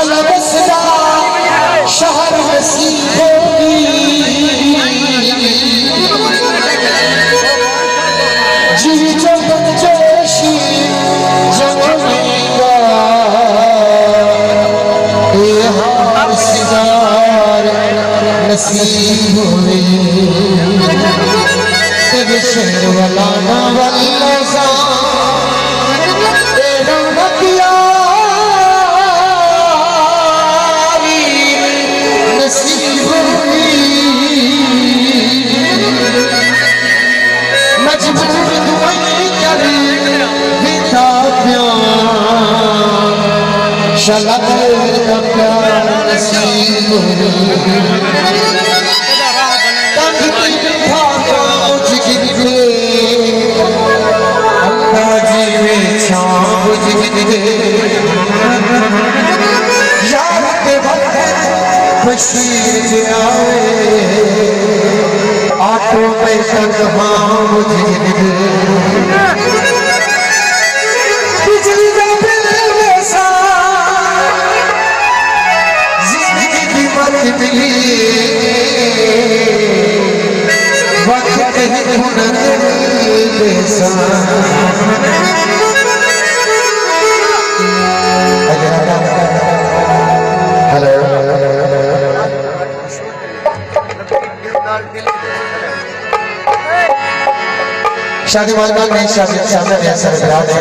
शलबसदा शहर नसीब होगी जी जबन जोशी जवानीगा ये हार सिदार नसीब होगी तेरे शेर वाला ना वाला सा तेरा नकिया शलक का प्यार नसीब अंदाजी में छाँव यार के वक्त खुशी आए आटो में तन्हा मुझे बिजली का बिल वैसा जिंदगी की मत मिली वक्त ही हुनर वैसा शादी वाला नहीं शादी सामने ऐसा विराट है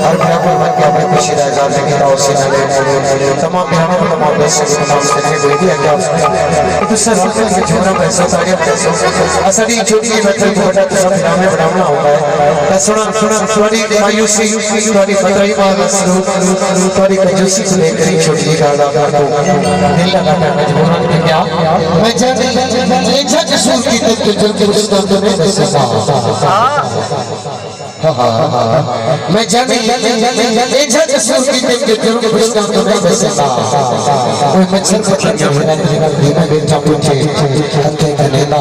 और बिल्कुल मन के अपने खुशी का इज़हार करने और सीना ले तमाम बिहारों में तमाम दोस्तों को तमाम करने को भी क्या तो सर होता है छोरा पैसा सारे पैसों असली छोटी बच्चे को बड़ा तो सब बिहार में बनाना होता है सुना सुना सॉरी मायूसी सॉरी फतही मासूम सॉरी कंजूसी से लेकर छोटी गाड़ा को दिल लगाना मजबूरन में क्या मैं जब सूर की तक जल के उसका तो नहीं बसता मैं जाने एक झट सूर की देख के दिल के पुष्का तो नहीं बसता कोई मच्छर को खा जाए धीमे बेटा पूछे हत्या करने ना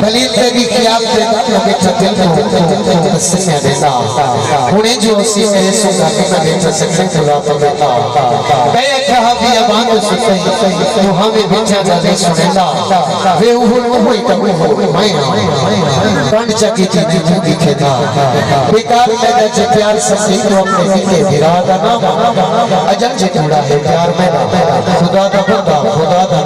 भले तेरी ख्याल देता लगे दिल को हंसने देता उन्हें जो उसी मेरे सुना के मैं बेटा सकते खुदा तो बेटा मैं कहा भी अबान सुनते तो हमें बेचा जाने सुनेला वे हुई तो मैं कंड चकी थी दिखे था बेकार में जो प्यार ससी को अपने के विरादा ना अजब जे कूड़ा है प्यार में ना खुदा दा बंदा खुदा दा